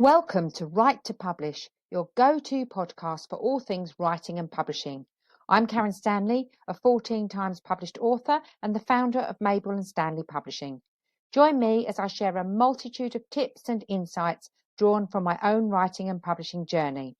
Welcome to Write to Publish, your go-to podcast for all things writing and publishing. I'm Karen Stanley, a 14 times published author and the founder of Mabel and Stanley Publishing. Join me as I share a multitude of tips and insights drawn from my own writing and publishing journey.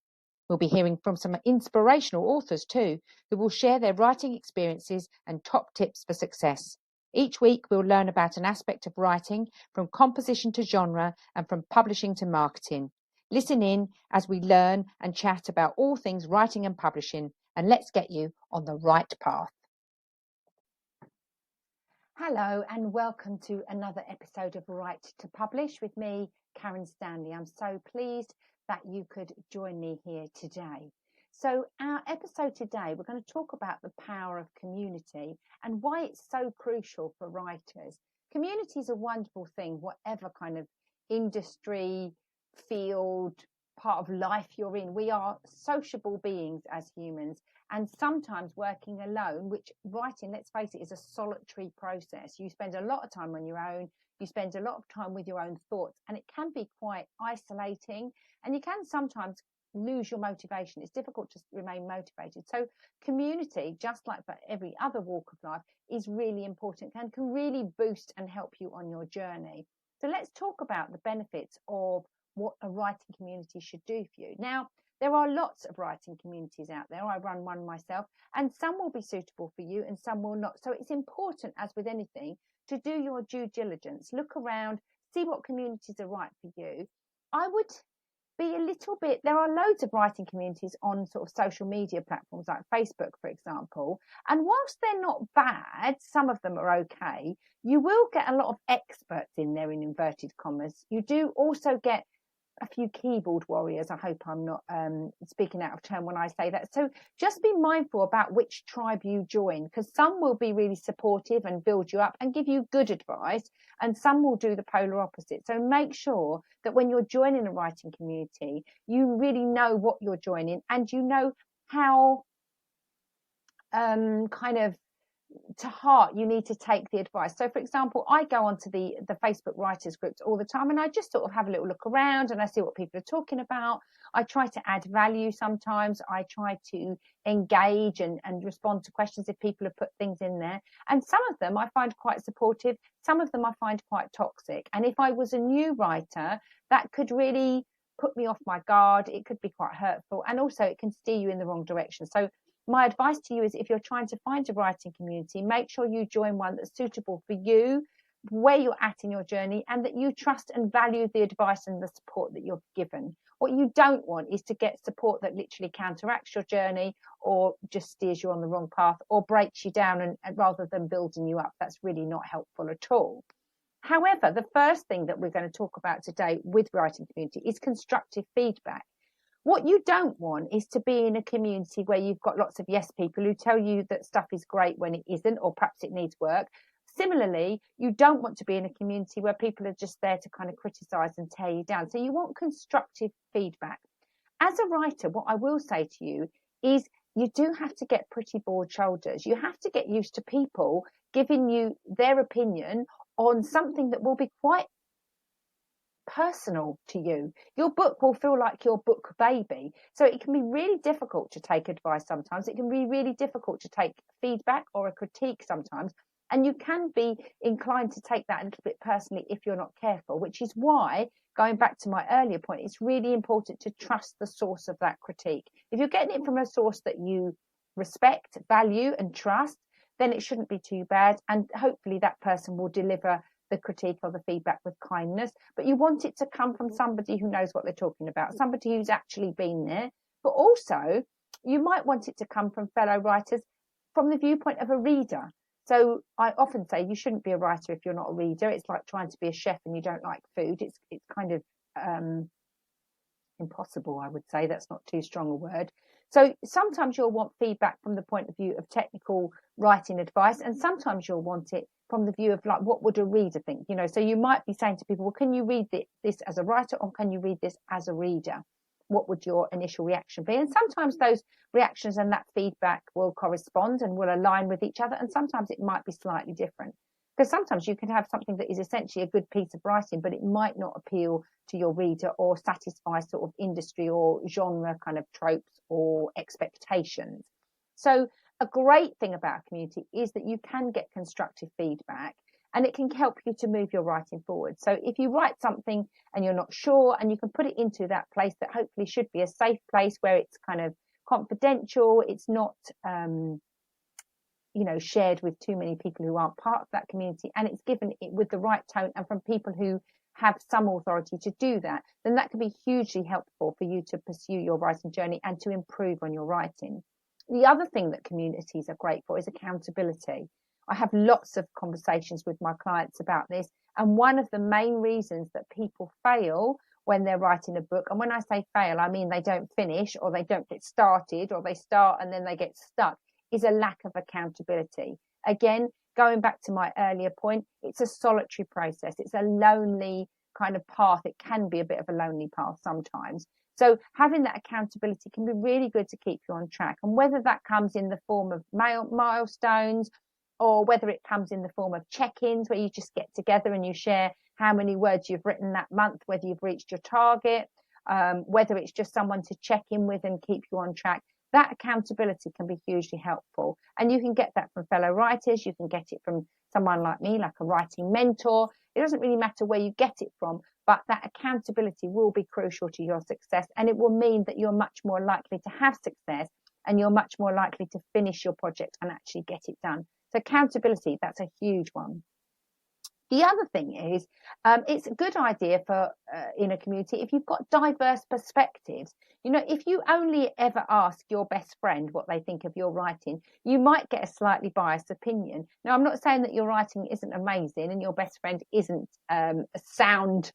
We'll be hearing from some inspirational authors too, who will share their writing experiences and top tips for success. Each week, we'll learn about an aspect of writing, from composition to genre and from publishing to marketing. Listen in as we learn and chat about all things writing and publishing, and let's get you on the right path. Hello, and welcome to another episode of Write to Publish with me, Karen Stanley. I'm so pleased that you could join me here today. So our episode today, we're going to talk about the power of community and why it's so crucial for writers. Community is a wonderful thing, whatever kind of industry, field, part of life you're in. We are sociable beings as humans, and sometimes working alone, which writing, let's face it, is a solitary process. You spend a lot of time on your own. You spend a lot of time with your own thoughts, and it can be quite isolating, and you can sometimes lose your motivation. It's difficult to remain motivated. So community, just like for every other walk of life, is really important and can really boost and help you on your journey. So let's talk about the benefits of what a writing community should do for you. Now, there are lots of writing communities out there. I run one myself, and some will be suitable for you and some will not. So it's important, as with anything, to do your due diligence. Look around, see what communities are right for you. I would be a little bit, there are loads of writing communities on sort of social media platforms like Facebook, for example, and whilst they're not bad, some of them are okay, you will get a lot of experts in there, in inverted commas. You do also get a few keyboard warriors. I hope I'm not speaking out of turn when I say that. So just be mindful about which tribe you join, because some will be really supportive and build you up and give you good advice, and some will do the polar opposite. So make sure that when you're joining a writing community, you really know what you're joining and you know how kind of to heart you need to take the advice. So for example, I go onto the Facebook writers groups all the time, and I just sort of have a little look around and I see what people are talking about. I try to add value sometimes. I try to engage and respond to questions if people have put things in there, and some of them I find quite supportive, some of them I find quite toxic, and if I was a new writer, that could really put me off my guard. It could be quite hurtful, and also it can steer you in the wrong direction. So my advice to you is, if you're trying to find a writing community, make sure you join one that's suitable for you, where you're at in your journey, and that you trust and value the advice and the support that you're given. What you don't want is to get support that literally counteracts your journey or just steers you on the wrong path or breaks you down and rather than building you up. That's really not helpful at all. However, the first thing that we're going to talk about today with writing community is constructive feedback. What you don't want is to be in a community where you've got lots of yes people who tell you that stuff is great when it isn't, or perhaps it needs work. Similarly, you don't want to be in a community where people are just there to kind of criticize and tear you down. So you want constructive feedback. As a writer, what I will say to you is you do have to get pretty broad shoulders. You have to get used to people giving you their opinion on something that will be quite personal to you. Your book will feel like your book baby. So it can be really difficult to take advice sometimes. It can be really difficult to take feedback or a critique sometimes. And you can be inclined to take that a little bit personally if you're not careful, which is why, going back to my earlier point, it's really important to trust the source of that critique. If you're getting it from a source that you respect, value and trust, then it shouldn't be too bad. And hopefully that person will deliver the critique or the feedback with kindness, but you want it to come from somebody who knows what they're talking about, somebody who's actually been there. But also you might want it to come from fellow writers from the viewpoint of a reader. So I often say you shouldn't be a writer if you're not a reader. It's like trying to be a chef and you don't like food. It's kind of impossible, I would say. That's not too strong a word. So sometimes you'll want feedback from the point of view of technical writing advice, and sometimes you'll want it from the view of like, what would a reader think? You know, so you might be saying to people, well, can you read this as a writer, or can you read this as a reader? What would your initial reaction be? And sometimes those reactions and that feedback will correspond and will align with each other, and sometimes it might be slightly different. Because sometimes you can have something that is essentially a good piece of writing, but it might not appeal to your reader or satisfy sort of industry or genre kind of tropes or expectations. So a great thing about a community is that you can get constructive feedback, and it can help you to move your writing forward. So if you write something and you're not sure, and you can put it into that place that hopefully should be a safe place where it's kind of confidential, it's not shared with too many people who aren't part of that community, and it's given it with the right tone and from people who have some authority to do that, then that can be hugely helpful for you to pursue your writing journey and to improve on your writing. The other thing that communities are great for is accountability. I have lots of conversations with my clients about this, and one of the main reasons that people fail when they're writing a book, and when I say fail, I mean they don't finish, or they don't get started, or they start and then they get stuck, is a lack of accountability. Again, going back to my earlier point, it's a solitary process. It's a lonely kind of path. It can be a bit of a lonely path sometimes. So having that accountability can be really good to keep you on track. And whether that comes in the form of milestones, or whether it comes in the form of check-ins where you just get together and you share how many words you've written that month, whether you've reached your target, whether it's just someone to check in with and keep you on track, that accountability can be hugely helpful. And you can get that from fellow writers. You can get it from someone like me, like a writing mentor. It doesn't really matter where you get it from, but that accountability will be crucial to your success. And it will mean that you're much more likely to have success, and you're much more likely to finish your project and actually get it done. So accountability, that's a huge one. The other thing is, it's a good idea for in a community if you've got diverse perspectives. If you only ever ask your best friend what they think of your writing, you might get a slightly biased opinion. Now, I'm not saying that your writing isn't amazing and your best friend isn't a sound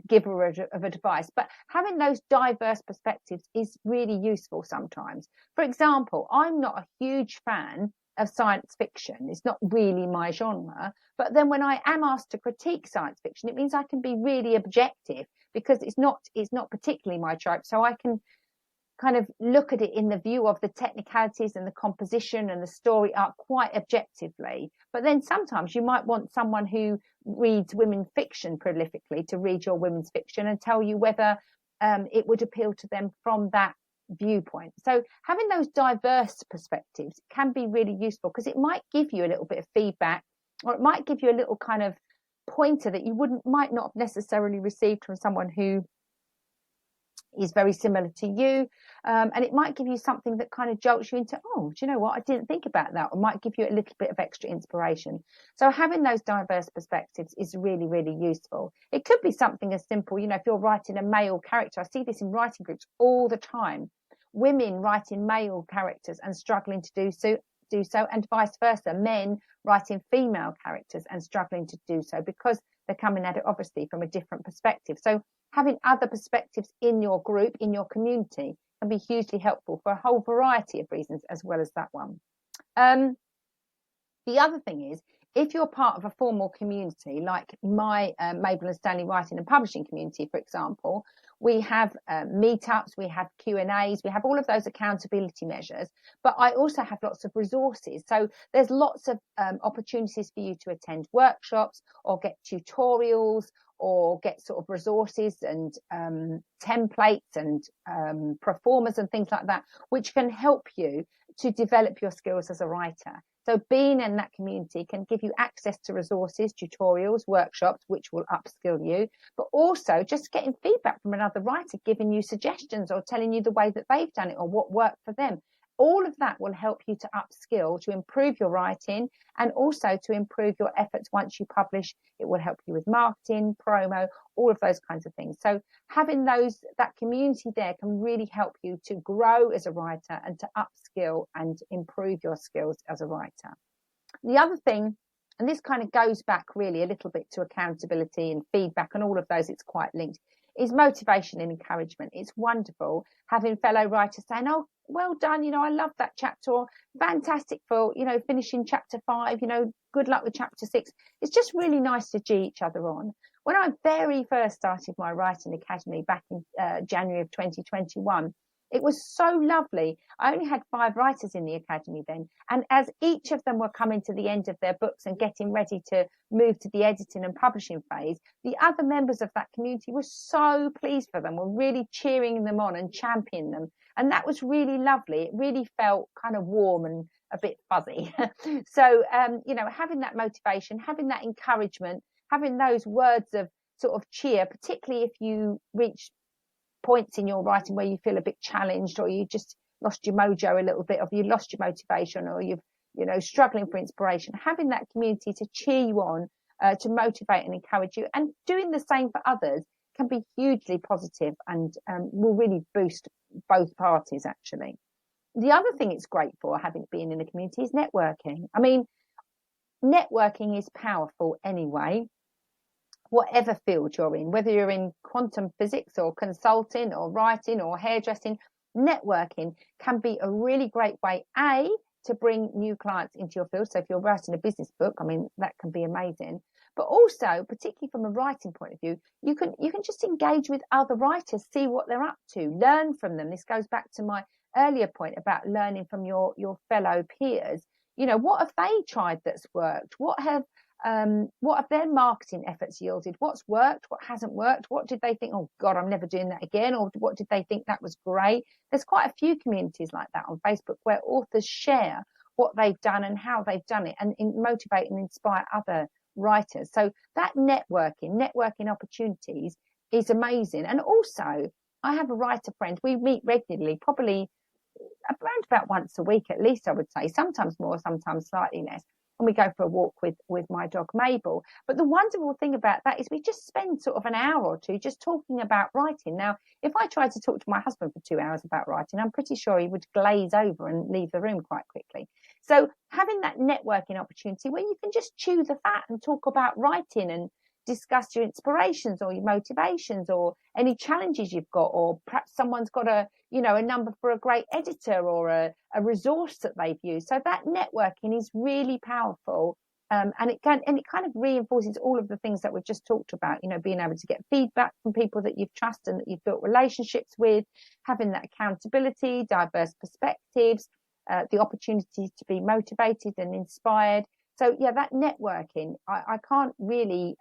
giver of advice, but having those diverse perspectives is really useful sometimes. For example, I'm not a huge fan of science fiction. It's not really my genre, but then when I am asked to critique science fiction, it means I can be really objective, because it's not particularly my trope. So I can kind of look at it in the view of the technicalities and the composition and the story arc quite objectively. But then sometimes you might want someone who reads women fiction prolifically to read your women's fiction and tell you whether it would appeal to them from that viewpoint. So having those diverse perspectives can be really useful, because it might give you a little bit of feedback, or it might give you a little kind of pointer that you might not have necessarily received from someone who is very similar to you, and it might give you something that kind of jolts you into, oh, do you know what, I didn't think about that, or might give you a little bit of extra inspiration. So having those diverse perspectives is really, really useful. It could be something as simple, if you're writing a male character. I see this in writing groups all the time, women writing male characters and struggling to do so, and vice versa, men writing female characters and struggling to do so, because they're coming at it obviously from a different perspective. So having other perspectives in your group, in your community, can be hugely helpful for a whole variety of reasons, as well as that one. The other thing is, if you're part of a formal community, like my Mabel and Stanley writing and publishing community, for example, we have meetups, we have Q&As, we have all of those accountability measures, but I also have lots of resources. So there's lots of opportunities for you to attend workshops, or get tutorials, or get sort of resources and templates and performers and things like that, which can help you to develop your skills as a writer. So being in that community can give you access to resources, tutorials, workshops, which will upskill you, but also just getting feedback from another writer, giving you suggestions or telling you the way that they've done it or what worked for them. All of that will help you to upskill, to improve your writing, and also to improve your efforts once you publish. It will help you with marketing, promo, all of those kinds of things. So having that community there can really help you to grow as a writer and to upskill and improve your skills as a writer. The other thing, and this kind of goes back really a little bit to accountability and feedback and all of those, it's quite linked, is motivation and encouragement. It's wonderful having fellow writers saying, oh, well done, I love that chapter, or fantastic for, finishing chapter 5, good luck with chapter 6. It's just really nice to gee each other on. When I very first started my writing academy back in January of 2021, It was so lovely. I only had 5 writers in the academy then. And as each of them were coming to the end of their books and getting ready to move to the editing and publishing phase, the other members of that community were so pleased for them, were really cheering them on and championing them. And that was really lovely. It really felt kind of warm and a bit fuzzy. So, having that motivation, having that encouragement, having those words of sort of cheer, particularly if you reach points in your writing where you feel a bit challenged, or you just lost your mojo a little bit, or you lost your motivation, or you've struggling for inspiration, having that community to cheer you on, to motivate and encourage you, and doing the same for others can be hugely positive and will really boost both parties. Actually, the other thing it's great for, having been in a community, is networking. I mean, networking is powerful anyway, whatever field you're in, whether you're in quantum physics or consulting or writing or hairdressing. Networking can be a really great way, to bring new clients into your field. So if you're writing a business book, I mean, that can be amazing. But also, particularly from a writing point of view, you can just engage with other writers, see what they're up to, learn from them. This goes back to my earlier point about learning from your fellow peers. What have they tried that's worked? What have their marketing efforts yielded? What's worked? What hasn't worked? What did they think, oh God, I'm never doing that again? Or what did they think that was great? There's quite a few communities like that on Facebook where authors share what they've done and how they've done it, and motivate and inspire other writers. So that networking opportunities is amazing. And also, I have a writer friend. We meet regularly, probably around about once a week at least, I would say, sometimes more, sometimes slightly less. And we go for a walk with my dog Mabel. But the wonderful thing about that is we just spend sort of an hour or two just talking about writing. Now, if I tried to talk to my husband for 2 hours about writing, I'm pretty sure he would glaze over and leave the room quite quickly. So having that networking opportunity where you can just chew the fat and talk about writing and discuss your inspirations or your motivations or any challenges you've got, or perhaps someone's got a number for a great editor or a resource that they've used. So that networking is really powerful, and it kind of reinforces all of the things that we've just talked about. Being able to get feedback from people that you've trusted and that you've built relationships with, having that accountability, diverse perspectives, the opportunity to be motivated and inspired. So yeah, that networking, I can't really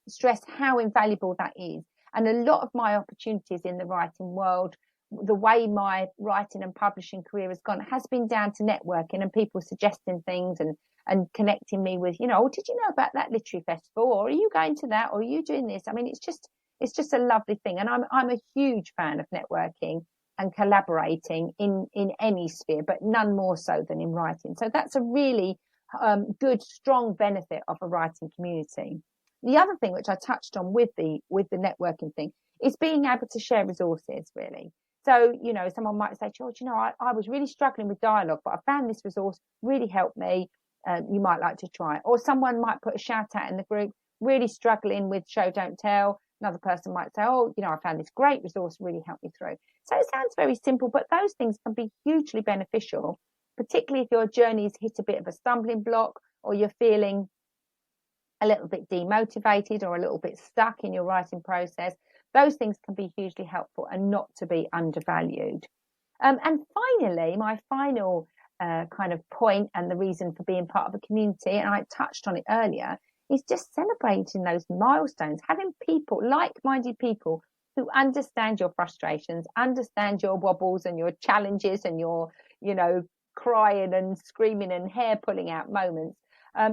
stress how invaluable that is. And a lot of my opportunities in the writing world, the way my writing and publishing career has gone, has been down to networking and people suggesting things and connecting me with, oh, did you know about that literary festival? Or are you going to that? Or are you doing this? I mean, it's just a lovely thing. And I'm a huge fan of networking and collaborating in any sphere, but none more so than in writing. So that's a really good, strong benefit of a writing community. The other thing which I touched on with the networking thing is being able to share resources, really. So, someone might say, George, I was really struggling with dialogue, but I found this resource really helped me. You might like to try it. Or someone might put a shout out in the group, really struggling with show, don't tell. Another person might say, oh, I found this great resource, really helped me through. So it sounds very simple, but those things can be hugely beneficial, particularly if your journey's hit a bit of a stumbling block, or you're feeling a little bit demotivated or a little bit stuck in your writing process. Those things can be hugely helpful and not to be undervalued. And finally, my final kind of point, and the reason for being part of a community, and I touched on it earlier, is just celebrating those milestones, having people, like-minded people, who understand your frustrations, understand your wobbles and your challenges and your, crying and screaming and hair pulling out moments.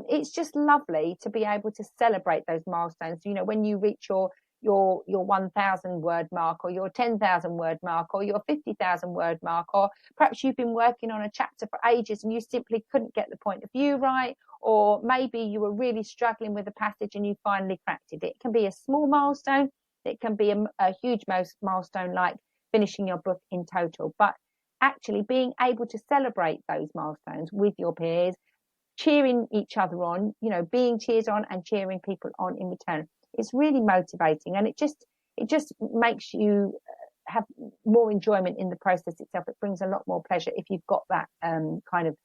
It's just lovely to be able to celebrate those milestones. When you reach your 1,000 word mark, or your 10,000 word mark, or your 50,000 word mark, or perhaps you've been working on a chapter for ages and you simply couldn't get the point of view right, or maybe you were really struggling with a passage and you finally cracked it. It can be a small milestone. It can be a huge milestone, like finishing your book in total. But actually being able to celebrate those milestones with your peers, cheering each other on, being cheered on and cheering people on in return, it's really motivating, and it just makes you have more enjoyment in the process itself. It brings a lot more pleasure if you've got that kind of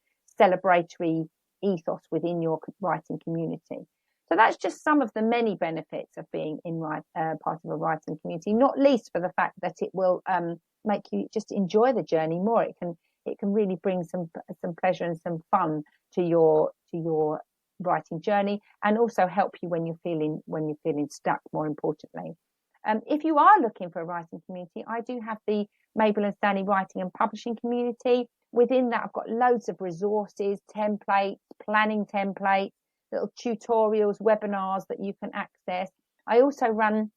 celebratory ethos within your writing community. So that's just some of the many benefits of being in part of a writing community, not least for the fact that it will make you just enjoy the journey more. It can really bring some pleasure and some fun to your writing journey, and also help you when you're feeling stuck, more importantly. If you are looking for a writing community, I do have the Mabel and Stanley writing and publishing community. Within that, I've got loads of resources, templates, planning templates, little tutorials, webinars that you can access. I also run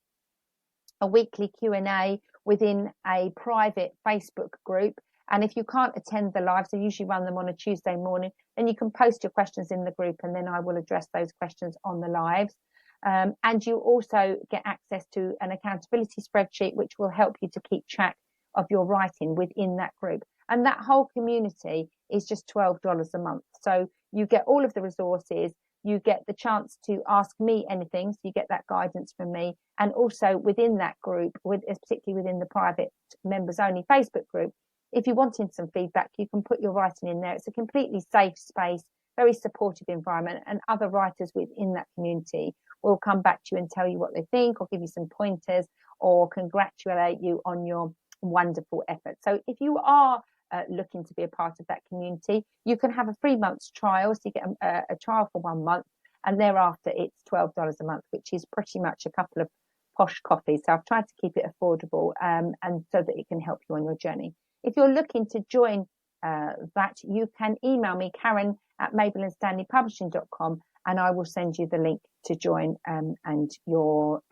a weekly Q&A within a private Facebook group. And if you can't attend the lives, I usually run them on a Tuesday morning, then you can post your questions in the group and then I will address those questions on the lives. And you also get access to an accountability spreadsheet, which will help you to keep track of your writing within that group. And that whole community is just $12 a month. So you get all of the resources, you get the chance to ask me anything, so you get that guidance from me. And also within that group, particularly within the private members only Facebook group, if you're wanting some feedback, you can put your writing in there. It's a completely safe space, very supportive environment, and other writers within that community will come back to you and tell you what they think, or give you some pointers, or congratulate you on your wonderful effort. So if you are looking to be a part of that community, you can have a 3 months trial. So you get a trial for 1 month, and thereafter it's $12 a month, which is pretty much a couple of posh coffees. So I've tried to keep it affordable, and so that it can help you on your journey. If you're looking to join that, you can email me, Karen@MabelAndStanleyPublishing.com, and I will send you the link to join and your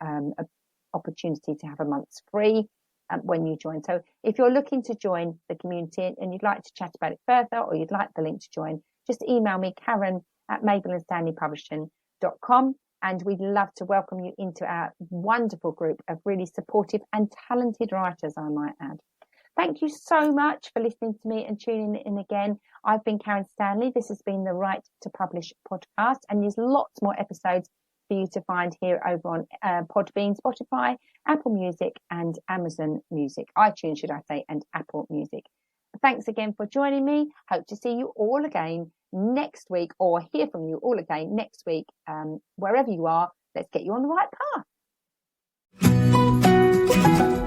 opportunity to have a month's free when you join. So if you're looking to join the community and you'd like to chat about it further, or you'd like the link to join, just email me, Karen@MabelAndStanleyPublishing.com, and we'd love to welcome you into our wonderful group of really supportive and talented writers, I might add. Thank you so much for listening to me and tuning in again. I've been Karen Stanley. This has been the Right to Publish podcast, and there's lots more episodes for you to find here over on Podbean, Spotify, Apple Music, and Amazon Music, iTunes, should I say, and Apple Music. Thanks again for joining me. Hope to see you all again next week, or hear from you all again next week. Wherever you are, let's get you on the right path.